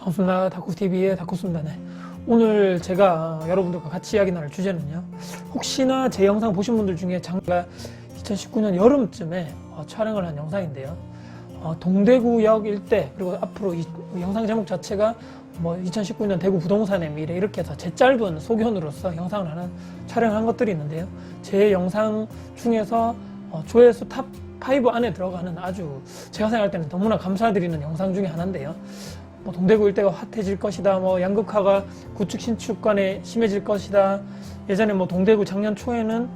반갑습니다. 다쿠TV의 다쿠입니다. 네. 오늘 제가 여러분들과 같이 이야기 나눌 주제는요. 혹시나 제 영상 보신 분들 중에 제가 2019년 여름쯤에 촬영을 한 영상인데요. 동대구역 일대, 그리고 앞으로 이 영상 제목 자체가 2019년 대구 부동산의 미래, 이렇게 해서 제 짧은 소견으로서 영상을 하나 촬영한 것들이 있는데요. 제 영상 중에서 조회수 탑 5 안에 들어가는 아주 제가 생각할 때는 너무나 감사드리는 영상 중에 하나인데요. 동대구 일대가 핫해질 것이다, 양극화가 구축 신축 간에 심해질 것이다. 예전에 동대구 작년 초에는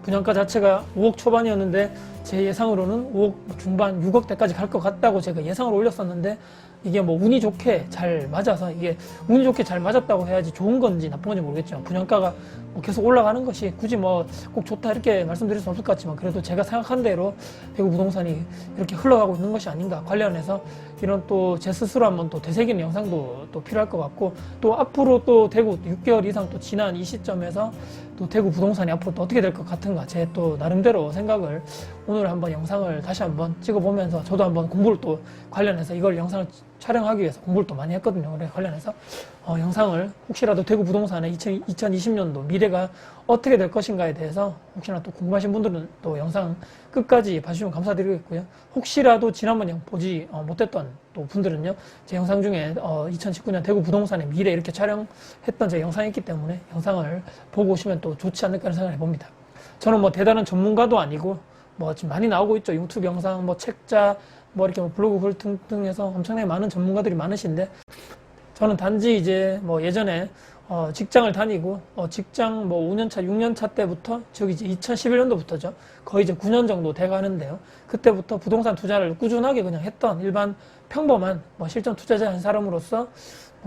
분양가 자체가 5억 초반이었는데 제 예상으로는 5억 중반, 6억대까지 갈 것 같다고 제가 예상을 올렸었는데, 이게 운이 좋게 잘 맞아서, 이게 운이 좋게 잘 맞았다고 해야지 좋은 건지 나쁜 건지 모르겠지만, 분양가가 계속 올라가는 것이 굳이 꼭 좋다 이렇게 말씀드릴 수 없을 것 같지만, 그래도 제가 생각한 대로 대구 부동산이 이렇게 흘러가고 있는 것이 아닌가 관련해서 이런 또 제 스스로 한번 또 되새기는 영상도 또 필요할 것 같고, 또 앞으로 또 대구 6개월 이상 또 지난 이 시점에서 또 대구 부동산이 앞으로 또 어떻게 될 것 같은가, 제 또 나름대로 생각을 오늘 한번 영상을 다시 한번 찍어보면서, 저도 한번 공부를 또 관련해서 이걸 영상을 촬영하기 위해서 공부를 또 많이 했거든요. 그래 관련해서 영상을 혹시라도 대구 부동산의 2020년도 미래가 어떻게 될 것인가에 대해서 혹시나 또 궁금하신 분들은 또 영상 끝까지 봐주시면 감사드리겠고요. 혹시라도 지난번 보지 못했던 또 분들은요, 제 영상 중에 2019년 대구 부동산의 미래 이렇게 촬영했던 제 영상이 있기 때문에 영상을 보고 오시면 또 좋지 않을까 하는 생각을 해봅니다. 저는 대단한 전문가도 아니고, 지금 많이 나오고 있죠. 유튜브 영상, 책자, 이렇게 블로그 글 등등 해서 엄청나게 많은 전문가들이 많으신데, 저는 단지 이제 예전에 직장을 다니고, 직장 5년차, 6년차 때부터, 즉 이제 2011년도부터죠. 거의 이제 9년 정도 돼 가는데요. 그때부터 부동산 투자를 꾸준하게 그냥 했던 일반 평범한 실전 투자자 한 사람으로서,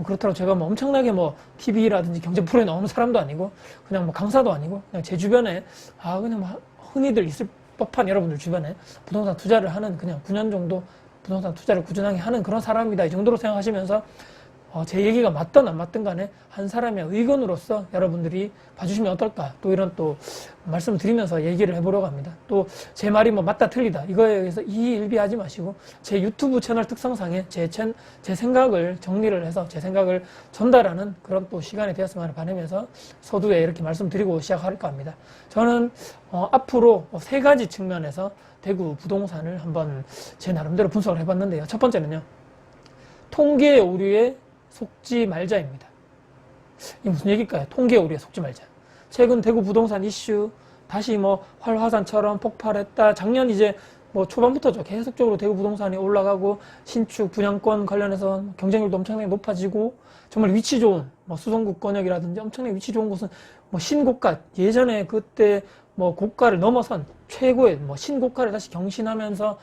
그렇다고 제가 엄청나게 TV라든지 경제 프로에 나오는 사람도 아니고, 그냥 강사도 아니고, 그냥 제 주변에, 그냥 흔히들 있을 법한 여러분들 주변에 부동산 투자를 하는, 그냥 9년 정도 부동산 투자를 꾸준하게 하는 그런 사람이다, 이 정도로 생각하시면서 제 얘기가 맞든 안 맞든 간에 한 사람의 의견으로서 여러분들이 봐주시면 어떨까, 또 이런 또 말씀을 드리면서 얘기를 해보려고 합니다. 또 제 말이 맞다 틀리다 이거에 의해서 이의일비하지 마시고, 제 유튜브 채널 특성상에 제 생각을 정리를 해서 제 생각을 전달하는 그런 또 시간이 되었으면 하는 바람에서 서두에 이렇게 말씀드리고 시작할까 합니다. 저는 앞으로 3가지 측면에서 대구 부동산을 한번 제 나름대로 분석을 해봤는데요. 첫 번째는요, 통계 오류에 속지 말자입니다. 이게 무슨 얘기일까요? 통계 오류에 속지 말자. 최근 대구 부동산 이슈 다시 활화산처럼 폭발했다. 작년 이제 초반부터죠. 계속적으로 대구 부동산이 올라가고, 신축 분양권 관련해서 경쟁률도 엄청나게 높아지고, 정말 위치 좋은 수성구권역이라든지 엄청나게 위치 좋은 곳은 신고가, 예전에 그때 고가를 넘어선 최고의 신고가를 다시 경신하면서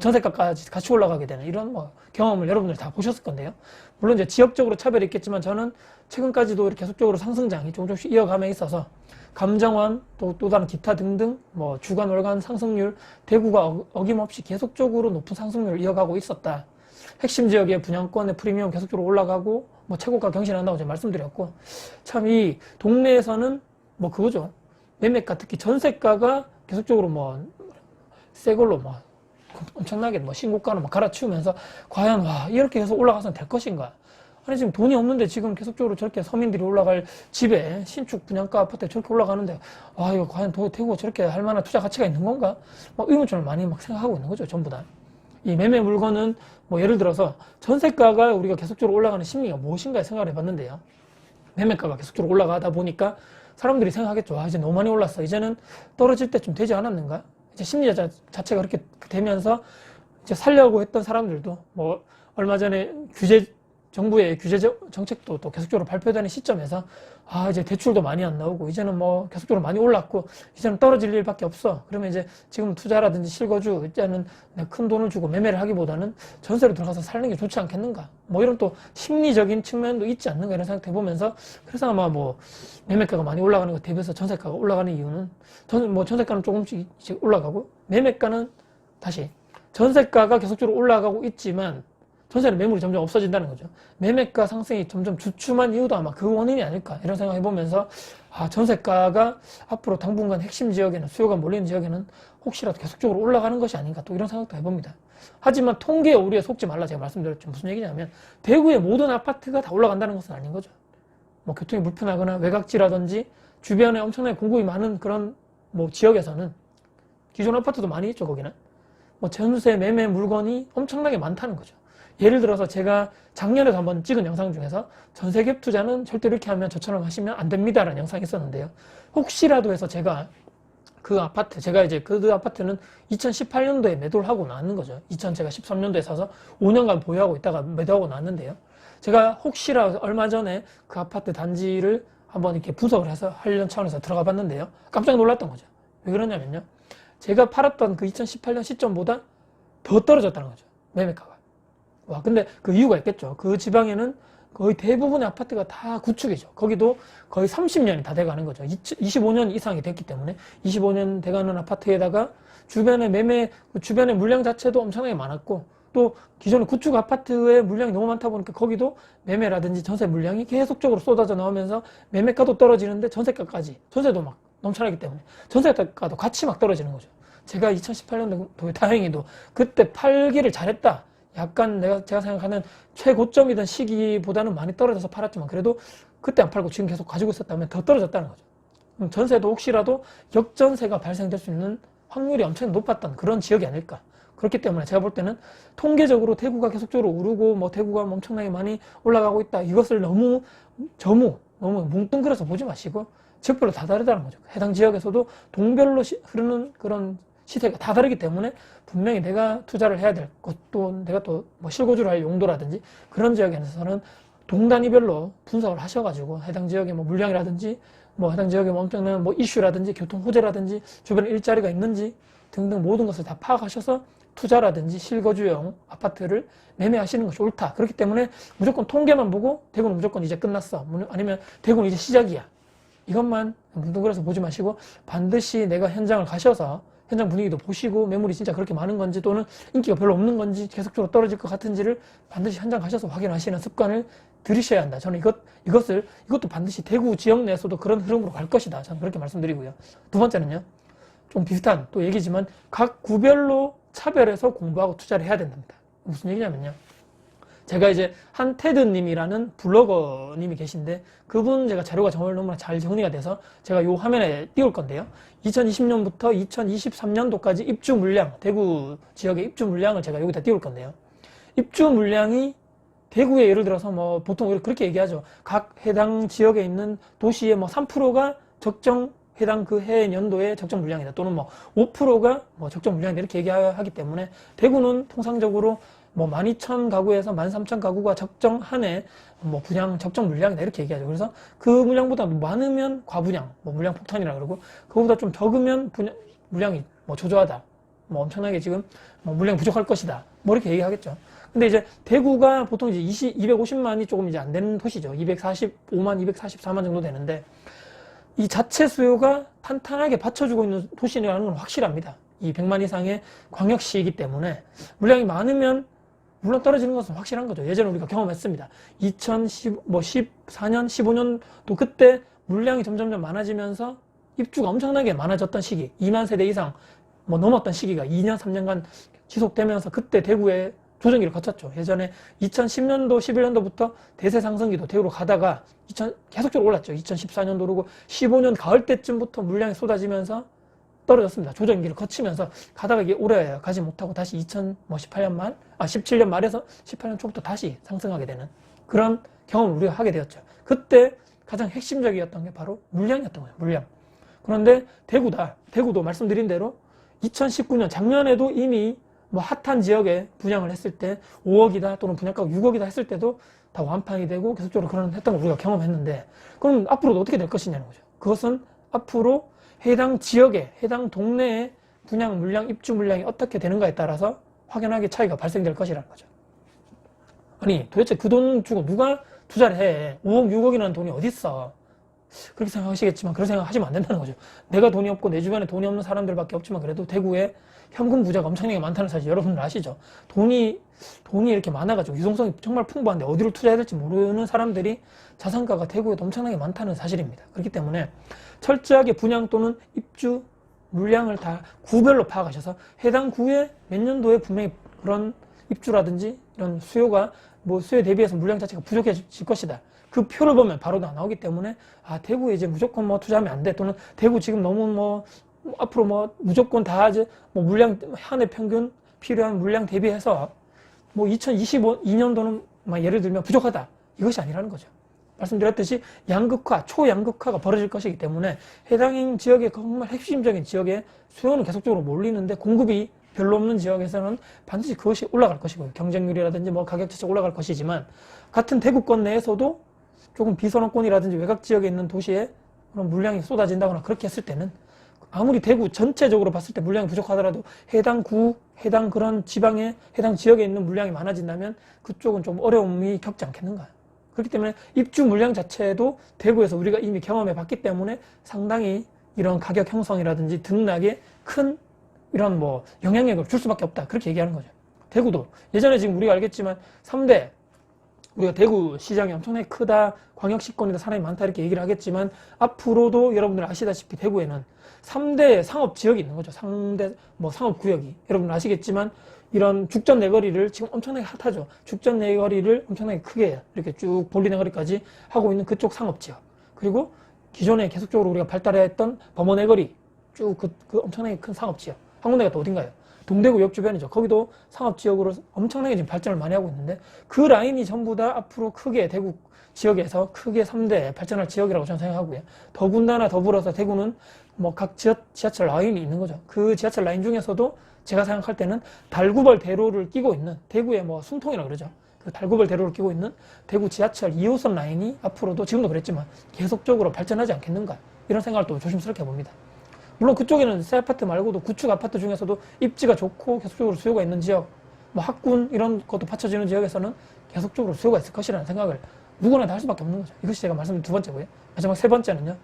전세가까지 같이 올라가게 되는 이런 경험을 여러분들이 다 보셨을 건데요. 물론 이제 지역적으로 차별이 있겠지만, 저는 최근까지도 이렇게 계속적으로 상승장이 조금씩 이어감에 있어서, 감정원 또 다른 기타 등등 주간 월간 상승률, 대구가 어김없이 계속적으로 높은 상승률을 이어가고 있었다. 핵심 지역의 분양권의 프리미엄 계속적으로 올라가고 최고가 경신한다고 제가 말씀드렸고, 참 이 동네에서는 그거죠. 매매가, 특히 전세가가 계속적으로 새 걸로 엄청나게 신고가로 갈아치우면서, 과연 이렇게 계속 올라가서는 될 것인가? 아니, 지금 돈이 없는데 지금 계속적으로 저렇게 서민들이 올라갈 집에 신축 분양가 아파트에 저렇게 올라가는데, 이거 과연 대구 저렇게 할 만한 투자 가치가 있는 건가? 의문점을 많이 생각하고 있는 거죠, 전부 다. 이 매매 물건은 예를 들어서 전세가가 우리가 계속적으로 올라가는 심리가 무엇인가 생각을 해봤는데요. 매매가가 계속적으로 올라가다 보니까 사람들이 생각하겠죠. 이제 너무 많이 올랐어. 이제는 떨어질 때쯤 되지 않았는가? 이제 심리 자체가 그렇게 되면서, 이제 살려고 했던 사람들도 얼마 전에 정부의 규제 정책도 또 계속적으로 발표되는 시점에서, 이제 대출도 많이 안 나오고, 이제는 계속적으로 많이 올랐고, 이제는 떨어질 일밖에 없어. 그러면 이제 지금 투자라든지 실거주, 이제는 큰 돈을 주고 매매를 하기보다는 전세로 들어가서 사는 게 좋지 않겠는가? 이런 또 심리적인 측면도 있지 않는가, 이런 생각 해보면서, 그래서 아마 매매가가 많이 올라가는 것 대비해서 전세가가 올라가는 이유는, 전세가는 조금씩 올라가고, 매매가는 다시, 전세가가 계속적으로 올라가고 있지만, 전세는 매물이 점점 없어진다는 거죠. 매매가 상승이 점점 주춤한 이유도 아마 그 원인이 아닐까 이런 생각 해보면서 전세가가 앞으로 당분간 핵심 지역에는 수요가 몰리는 지역에는 혹시라도 계속적으로 올라가는 것이 아닌가 또 이런 생각도 해봅니다. 하지만 통계의 오류에 속지 말라 제가 말씀드렸죠. 무슨 얘기냐면 대구의 모든 아파트가 다 올라간다는 것은 아닌 거죠. 뭐 교통이 불편하거나 외곽지라든지 주변에 엄청나게 공급이 많은 그런 뭐 지역에서는 기존 아파트도 많이 있죠. 거기는 뭐 전세 매매 물건이 엄청나게 많다는 거죠. 예를 들어서 제가 작년에도 한번 찍은 영상 중에서 전세갭 투자는 절대 이렇게 하면 저처럼 하시면 안 됩니다라는 영상이 있었는데요. 혹시라도 해서 제가 이제 그 아파트는 2018년도에 매도를 하고 나왔는 거죠. 제가 13년도에 사서 5년간 보유하고 있다가 매도하고 나왔는데요. 제가 혹시라도 얼마 전에 그 아파트 단지를 한번 이렇게 분석을 해서 하려는 차원에서 들어가 봤는데요. 깜짝 놀랐던 거죠. 왜 그러냐면요. 제가 팔았던 그 2018년 시점보다 더 떨어졌다는 거죠. 매매가가. 근데 그 이유가 있겠죠. 그 지방에는 거의 대부분의 아파트가 다 구축이죠. 거기도 거의 30년이 다 돼가는 거죠. 25년 이상이 됐기 때문에 25년 돼가는 아파트에다가 주변의 물량 자체도 엄청나게 많았고 또 기존의 구축 아파트의 물량이 너무 많다 보니까 거기도 매매라든지 전세 물량이 계속적으로 쏟아져 나오면서 매매가도 떨어지는데 전세도 막 넘쳐나기 때문에 전세가도 같이 막 떨어지는 거죠. 제가 2018년도에 다행히도 그때 팔기를 잘했다. 약간 제가 생각하는 최고점이던 시기보다는 많이 떨어져서 팔았지만 그래도 그때 안 팔고 지금 계속 가지고 있었다면 더 떨어졌다는 거죠. 전세도 혹시라도 역전세가 발생될 수 있는 확률이 엄청 높았던 그런 지역이 아닐까. 그렇기 때문에 제가 볼 때는 통계적으로 대구가 계속적으로 오르고 뭐 대구가 엄청나게 많이 올라가고 있다. 이것을 너무 뭉뚱그려서 보지 마시고 지역별로 다 다르다는 거죠. 해당 지역에서도 동별로 흐르는 그런 시세가 다 다르기 때문에 분명히 내가 투자를 해야 될 것도 내가 또 뭐 실거주를 할 용도라든지 그런 지역에서는 동단위별로 분석을 하셔가지고 해당 지역의 뭐 물량이라든지 뭐 해당 지역의 뭐 엄청난 뭐 이슈라든지 교통 호재라든지 주변에 일자리가 있는지 등등 모든 것을 다 파악하셔서 투자라든지 실거주용 아파트를 매매하시는 것이 옳다. 그렇기 때문에 무조건 통계만 보고 대구는 무조건 이제 끝났어. 아니면 대구는 이제 시작이야. 이것만 뭉뚱그려서 보지 마시고 반드시 내가 현장을 가셔서 현장 분위기도 보시고 매물이 진짜 그렇게 많은 건지 또는 인기가 별로 없는 건지 계속적으로 떨어질 것 같은지를 반드시 현장 가셔서 확인하시는 습관을 들이셔야 한다. 저는 이것도 반드시 대구 지역 내에서도 그런 흐름으로 갈 것이다. 저는 그렇게 말씀드리고요. 두 번째는요. 좀 비슷한 또 얘기지만 각 구별로 차별해서 공부하고 투자를 해야 된답니다. 무슨 얘기냐면요. 제가 이제 한테드님이라는 블로거님이 계신데 그분 제가 자료가 정말 너무나 잘 정리가 돼서 제가 요 화면에 띄울 건데요. 2020년부터 2023년도까지 입주 물량, 대구 지역의 입주 물량을 제가 여기다 띄울 건데요. 입주 물량이 대구에 예를 들어서 뭐 보통 그렇게 얘기하죠. 각 해당 지역에 있는 도시의 뭐 3%가 해당 그 해 연도의 적정 물량이다. 또는 뭐 5%가 뭐 적정 물량이다. 이렇게 얘기하기 때문에 대구는 통상적으로 뭐 12,000가구에서 13,000가구가 적정 한해 뭐 분양 적정 물량이다 이렇게 얘기하죠. 그래서 그 물량보다 많으면 과분양, 뭐 물량 폭탄이라 그러고 그거보다 좀 적으면 물량이 뭐 조조하다. 뭐 엄청나게 지금 뭐 물량이 부족할 것이다. 뭐 이렇게 얘기하겠죠. 근데 이제 대구가 보통 이제 250만이 조금 이제 안 되는 도시죠. 245만, 244만 정도 되는데 이 자체 수요가 탄탄하게 받쳐주고 있는 도시라는 건 확실합니다. 이 100만 이상의 광역시이기 때문에 물량이 많으면 물론 떨어지는 것은 확실한 거죠. 예전에 우리가 경험했습니다. 2014년, 15년도 그때 물량이 점점 많아지면서 입주가 엄청나게 많아졌던 시기, 2만 세대 이상 뭐 넘었던 시기가 2년, 3년간 지속되면서 그때 대구에 조정기를 거쳤죠. 예전에 2010년도, 11년도부터 대세 상승기도 대구로 가다가 계속적으로 올랐죠. 2014년도 오르고 15년 가을 때쯤부터 물량이 쏟아지면서 떨어졌습니다. 조정기를 거치면서 가다가 이게 오래 가지 못하고 다시 17년 말에서 18년 초부터 다시 상승하게 되는 그런 경험을 우리가 하게 되었죠. 그때 가장 핵심적이었던 게 바로 물량이었던 거예요. 물량. 그런데 대구도 말씀드린 대로 2019년 작년에도 이미 뭐 핫한 지역에 분양을 했을 때 5억이다 또는 분양가가 6억이다 했을 때도 다 완판이 되고 계속적으로 그런 했던 걸 우리가 경험했는데 그럼 앞으로도 어떻게 될 것이냐는 거죠. 그것은 앞으로 해당 지역에 해당 동네의 분양 물량, 입주 물량이 어떻게 되는가에 따라서 확연하게 차이가 발생될 것이라는 거죠. 아니 도대체 그 돈 주고 누가 투자를 해? 5억, 6억이라는 돈이 어디 있어? 그렇게 생각하시겠지만 그런 생각 하시면 안 된다는 거죠. 내가 돈이 없고 내 주변에 돈이 없는 사람들밖에 없지만 그래도 대구에 현금 부자가 엄청나게 많다는 사실 여러분들 아시죠? 돈이 이렇게 많아가지고 유동성이 정말 풍부한데 어디로 투자해야 될지 모르는 사람들이 자산가가 대구에도 엄청나게 많다는 사실입니다. 그렇기 때문에 철저하게 분양 또는 입주 물량을 다 구별로 파악하셔서 해당 구에 몇 년도에 분명히 그런 입주라든지 이런 수요가 뭐 수요에 대비해서 물량 자체가 부족해질 것이다. 그 표를 보면 바로 다 나오기 때문에 아 대구에 이제 무조건 뭐 투자하면 안 돼. 또는 대구 지금 너무 뭐 앞으로 뭐 무조건 다 이제 뭐 물량 한 해 평균 필요한 물량 대비해서 뭐 2025년도는 막 예를 들면 부족하다. 이것이 아니라는 거죠. 말씀드렸듯이 양극화, 초양극화가 벌어질 것이기 때문에 해당 지역의 정말 핵심적인 지역에 수요는 계속적으로 몰리는데 공급이 별로 없는 지역에서는 반드시 그것이 올라갈 것이고요. 경쟁률이라든지 뭐 가격 자체가 올라갈 것이지만 같은 대구권 내에서도 조금 비선호권이라든지 외곽 지역에 있는 도시에 그런 물량이 쏟아진다거나 그렇게 했을 때는 아무리 대구 전체적으로 봤을 때 물량이 부족하더라도 해당 구, 해당 그런 지방에 해당 지역에 있는 물량이 많아진다면 그쪽은 좀 어려움이 겪지 않겠는가. 그렇기 때문에 입주 물량 자체도 대구에서 우리가 이미 경험해 봤기 때문에 상당히 이런 가격 형성이라든지 등락에 큰 이런 뭐 영향력을 줄 수밖에 없다. 그렇게 얘기하는 거죠. 대구도 예전에 지금 우리가 알겠지만 3대 우리가 대구 시장이 엄청나게 크다, 광역시권이다, 사람이 많다 이렇게 얘기를 하겠지만 앞으로도 여러분들 아시다시피 대구에는 3대 상업 지역이 있는 거죠. 3대 뭐 상업 구역이 여러분 아시겠지만 이런 죽전 내거리를 지금 엄청나게 핫하죠. 죽전 내거리를 엄청나게 크게 이렇게 쭉 볼리 내거리까지 하고 있는 그쪽 상업 지역. 그리고 기존에 계속적으로 우리가 발달했던 범어 내거리 쭉 그 엄청나게 큰 상업 지역. 한 군데가 또 어딘가요? 동대구역 주변이죠. 거기도 상업지역으로 엄청나게 지금 발전을 많이 하고 있는데 그 라인이 전부 다 앞으로 크게 대구 지역에서 크게 3대 발전할 지역이라고 저는 생각하고요. 더군다나 더불어서 대구는 뭐 각 지하철 라인이 있는 거죠. 그 지하철 라인 중에서도 제가 생각할 때는 달구벌 대로를 끼고 있는 대구의 뭐 숨통이라고 그러죠. 그 달구벌 대로를 끼고 있는 대구 지하철 2호선 라인이 앞으로도 지금도 그랬지만 계속적으로 발전하지 않겠는가 이런 생각을 또 조심스럽게 봅니다. 물론 그쪽에는 새 아파트 말고도 구축 아파트 중에서도 입지가 좋고 계속적으로 수요가 있는 지역, 뭐 학군 이런 것도 받쳐지는 지역에서는 계속적으로 수요가 있을 것이라는 생각을 누구나 다 할 수밖에 없는 거죠. 이것이 제가 말씀드린 두 번째고요. 마지막 세 번째는요.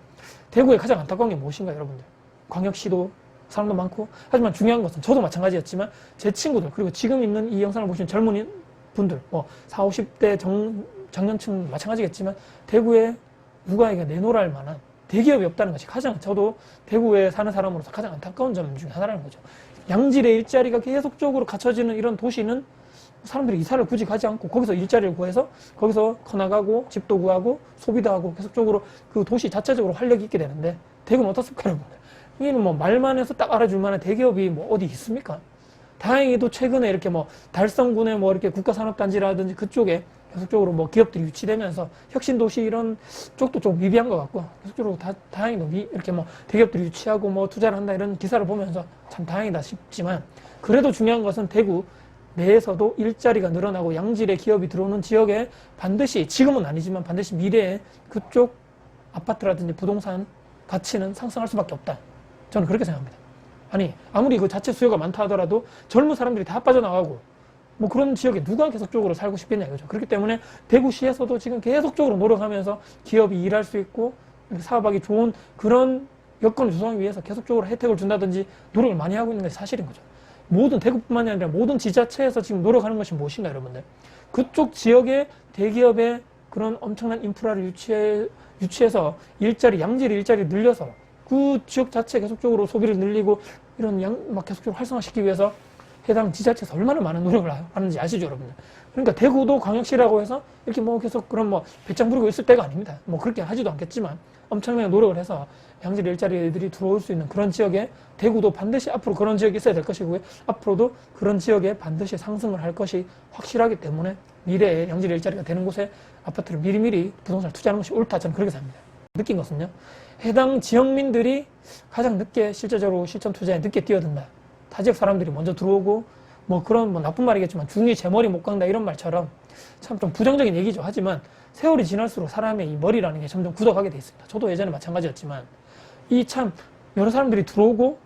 대구의 가장 안타까운 게 무엇인가 여러분들. 광역시도 사람도 많고 하지만 중요한 것은 저도 마찬가지였지만 제 친구들 그리고 지금 있는 이 영상을 보시는 젊은 분들 뭐 40, 50대 정년층 마찬가지겠지만 대구에 누가 이게 내놓을 만한 대기업이 없다는 것이 가장 저도 대구에 사는 사람으로서 가장 안타까운 점 중에 하나라는 거죠. 양질의 일자리가 계속적으로 갖춰지는 이런 도시는 사람들이 이사를 굳이 가지 않고 거기서 일자리를 구해서 거기서 커나가고 집도 구하고 소비도 하고 계속적으로 그 도시 자체적으로 활력이 있게 되는데 대구는 어떻습니까 여러분들? 여기는 뭐 말만 해서 딱 알아줄 만한 대기업이 뭐 어디 있습니까? 다행히도 최근에 이렇게 뭐 달성군의 뭐 이렇게 국가산업단지라든지 그쪽에 계속적으로 뭐 기업들이 유치되면서 혁신도시 이런 쪽도 좀 미비한 것 같고 계속적으로 다행히도 이렇게 뭐 대기업들이 유치하고 뭐 투자를 한다 이런 기사를 보면서 참 다행이다 싶지만 그래도 중요한 것은 대구 내에서도 일자리가 늘어나고 양질의 기업이 들어오는 지역에 반드시 지금은 아니지만 반드시 미래에 그쪽 아파트라든지 부동산 가치는 상승할 수밖에 없다. 저는 그렇게 생각합니다. 아니 아무리 그 자체 수요가 많다 하더라도 젊은 사람들이 다 빠져나가고 뭐 그런 지역에 누가 계속적으로 살고 싶겠냐 이거죠. 그렇기 때문에 대구시에서도 지금 계속적으로 노력하면서 기업이 일할 수 있고 사업하기 좋은 그런 여건을 조성하기 위해서 계속적으로 혜택을 준다든지 노력을 많이 하고 있는 게 사실인 거죠. 모든 대구뿐만이 아니라 모든 지자체에서 지금 노력하는 것이 무엇인가 여러분들. 그쪽 지역의 대기업의 그런 엄청난 인프라를 유치해서 양질의 일자리를 늘려서 그 지역 자체 계속적으로 소비를 늘리고 이런 막 계속적으로 활성화시키기 위해서 해당 지자체에서 얼마나 많은 노력을 하는지 아시죠, 여러분들? 그러니까 대구도 광역시라고 해서 이렇게 뭐 계속 그런 뭐 배짱 부리고 있을 때가 아닙니다. 뭐 그렇게 하지도 않겠지만 엄청나게 노력을 해서 양질 일자리들이 들어올 수 있는 그런 지역에 대구도 반드시 앞으로 그런 지역이 있어야 될 것이고요. 앞으로도 그런 지역에 반드시 상승을 할 것이 확실하기 때문에 미래에 양질 일자리가 되는 곳에 아파트를 미리미리 부동산을 투자하는 것이 옳다. 저는 그렇게 생각합니다. 느낀 것은요. 해당 지역민들이 가장 늦게 실제적으로 실전 투자에 늦게 뛰어든다. 타 지역 사람들이 먼저 들어오고 뭐 그런 뭐 나쁜 말이겠지만 중이 제 머리 못 강다 이런 말처럼 참 좀 부정적인 얘기죠. 하지만 세월이 지날수록 사람의 이 머리라는 게 점점 굳어가게 돼 있습니다. 저도 예전에 마찬가지였지만 이 참 여러 사람들이 들어오고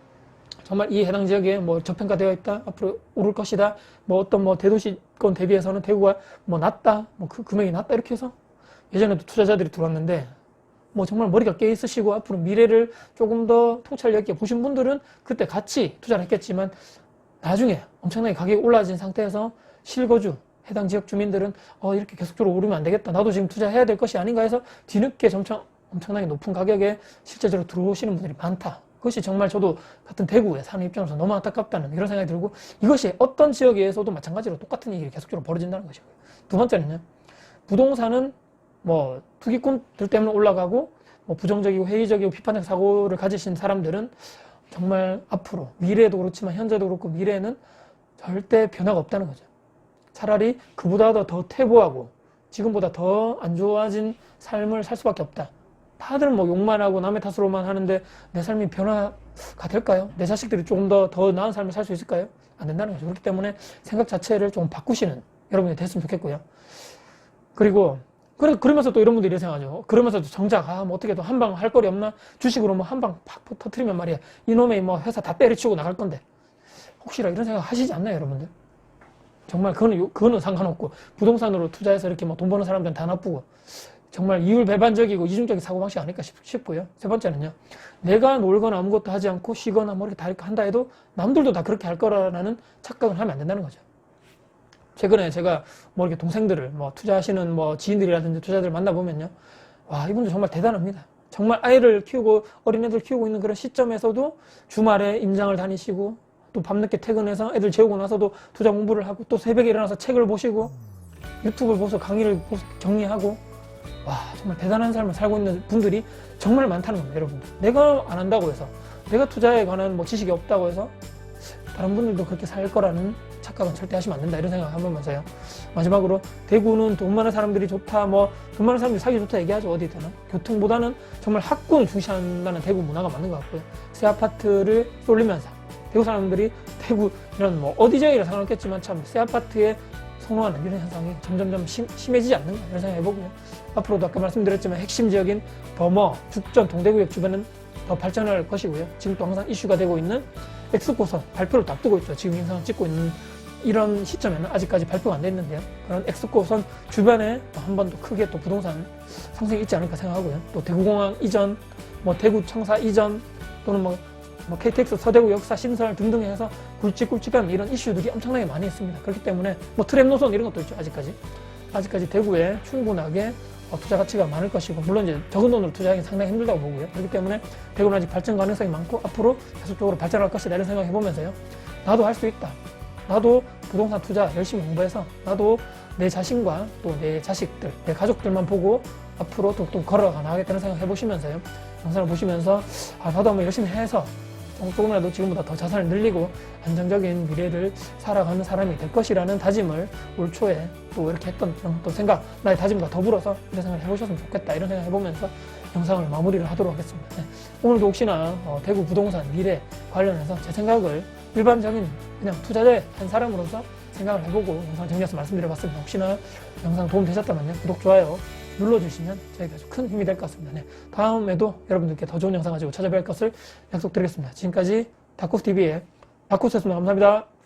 정말 이 해당 지역에 뭐 저평가되어 있다 앞으로 오를 것이다 뭐 어떤 뭐 대도시권 대비해서는 대구가 뭐 낮다 뭐 그 금액이 낮다 이렇게 해서 예전에도 투자자들이 들어왔는데 뭐 정말 머리가 깨 있으시고 앞으로 미래를 조금 더 통찰력 있게 보신 분들은 그때 같이 투자를 했겠지만 나중에 엄청나게 가격이 올라진 상태에서 실거주 해당 지역 주민들은 이렇게 계속적으로 오르면 안 되겠다, 나도 지금 투자해야 될 것이 아닌가 해서 뒤늦게 엄청나게 높은 가격에 실제적으로 들어오시는 분들이 많다. 그것이 정말 저도 같은 대구에 사는 입장에서 너무 안타깝다는 이런 생각이 들고, 이것이 어떤 지역에서도 마찬가지로 똑같은 일이 계속적으로 벌어진다는 것이고요. 두 번째는요, 부동산은 뭐 투기꾼들 때문에 올라가고 뭐 부정적이고 회의적이고 비판적 사고를 가지신 사람들은 정말 앞으로 미래도 그렇지만 현재도 그렇고 미래에는 절대 변화가 없다는 거죠. 차라리 그보다 더 퇴보하고 지금보다 더 안 좋아진 삶을 살 수밖에 없다. 다들 뭐 욕만 하고 남의 탓으로만 하는데 내 삶이 변화가 될까요? 내 자식들이 조금 더 나은 삶을 살 수 있을까요? 안 된다는 거죠. 그렇기 때문에 생각 자체를 좀 바꾸시는 여러분이 됐으면 좋겠고요. 그리고 그러면서 또 이런 분들이 이렇게 생각하죠. 그러면서도 정작 뭐 어떻게 또 한 방 할 거리 없나? 주식으로 뭐 한 방 팍 터트리면 말이야, 이놈의 뭐 회사 다 때려치우고 나갈 건데, 혹시라 이런 생각 하시지 않나요, 여러분들? 정말 그거는 상관없고, 부동산으로 투자해서 이렇게 뭐 돈 버는 사람들은 다 나쁘고, 정말 이율배반적이고 이중적인 사고방식 아닐까 싶고요. 세 번째는요, 내가 놀거나 아무것도 하지 않고 쉬거나 뭐 이렇게 다 이렇게 한다 해도 남들도 다 그렇게 할 거라는 착각을 하면 안 된다는 거죠. 최근에 제가 뭐 이렇게 동생들을 뭐 투자하시는 뭐 지인들이라든지 투자자들 만나보면요, 와, 이분들 정말 대단합니다. 정말 아이를 키우고 어린애들 키우고 있는 그런 시점에서도 주말에 임장을 다니시고 또 밤늦게 퇴근해서 애들 재우고 나서도 투자 공부를 하고 또 새벽에 일어나서 책을 보시고 유튜브를 보서 강의를 정리하고, 와, 정말 대단한 삶을 살고 있는 분들이 정말 많다는 겁니다, 여러분들. 내가 안 한다고 해서, 내가 투자에 관한 뭐 지식이 없다고 해서 다른 분들도 그렇게 살 거라는 착각은 절대 하시면 안 된다, 이런 생각 해보면서요. 마지막으로, 대구는 돈 많은 사람들이 좋다, 뭐 돈 많은 사람들이 살기 좋다 얘기하죠, 어디든. 교통보다는 정말 학군 중시한다는 대구 문화가 맞는 것 같고요. 새 아파트를 쏠리면서 대구 사람들이 대구 이런 뭐 어디 지역이라 상관없겠지만 참 새 아파트에 선호하는 이런 현상이 점점점 심해지지 않는가, 이런 생각 해보고요. 앞으로도 아까 말씀드렸지만 핵심 지역인 범어, 죽전, 동대구역 주변은 더 발전할 것이고요. 지금 또 항상 이슈가 되고 있는 엑스코선 발표를 또 앞두고 있죠. 지금 영상을 찍고 있는 이런 시점에는 아직까지 발표가 안 됐는데요. 그런 엑스코선 주변에 또 한 번 더 크게 또 부동산 상승이 있지 않을까 생각하고요. 또 대구공항 이전, 뭐 대구 청사 이전, 또는 뭐 KTX 서대구 역사 신설 등등 해서 굵직굵직한 이런 이슈들이 엄청나게 많이 있습니다. 그렇기 때문에 뭐 트램 노선 이런 것도 있죠. 아직까지 대구에 충분하게 투자 가치가 많을 것이고, 물론 이제 적은 돈으로 투자하기 상당히 힘들다고 보고요. 그렇기 때문에 대구는 아직 발전 가능성이 많고 앞으로 계속적으로 발전할 것이다, 이런 생각 해보면서요, 나도 할 수 있다, 나도 부동산 투자 열심히 공부해서 나도 내 자신과 또 내 자식들, 내 가족들만 보고 앞으로 또 걸어가 나가겠다는 생각 해보시면서요, 영상을 보시면서 나도 한번 열심히 해서 조금이라도 지금보다 더 자산을 늘리고 안정적인 미래를 살아가는 사람이 될 것이라는 다짐을 올 초에 또 이렇게 했던 또 생각, 나의 다짐과 더불어서 이런 생각을 해보셨으면 좋겠다, 이런 생각 해보면서 영상을 마무리를 하도록 하겠습니다. 네. 오늘도 혹시나 대구 부동산 미래 관련해서 제 생각을 일반적인 그냥 투자자의 한 사람으로서 생각을 해보고 영상을 정리해서 말씀드려봤습니다. 혹시나 영상 도움 되셨다면요, 구독, 좋아요 눌러주시면 저희가 아주 큰 힘이 될 것 같습니다. 네. 다음에도 여러분들께 더 좋은 영상 가지고 찾아뵐 것을 약속드리겠습니다. 지금까지 다쿠스TV의 다쿠스였습니다. 감사합니다.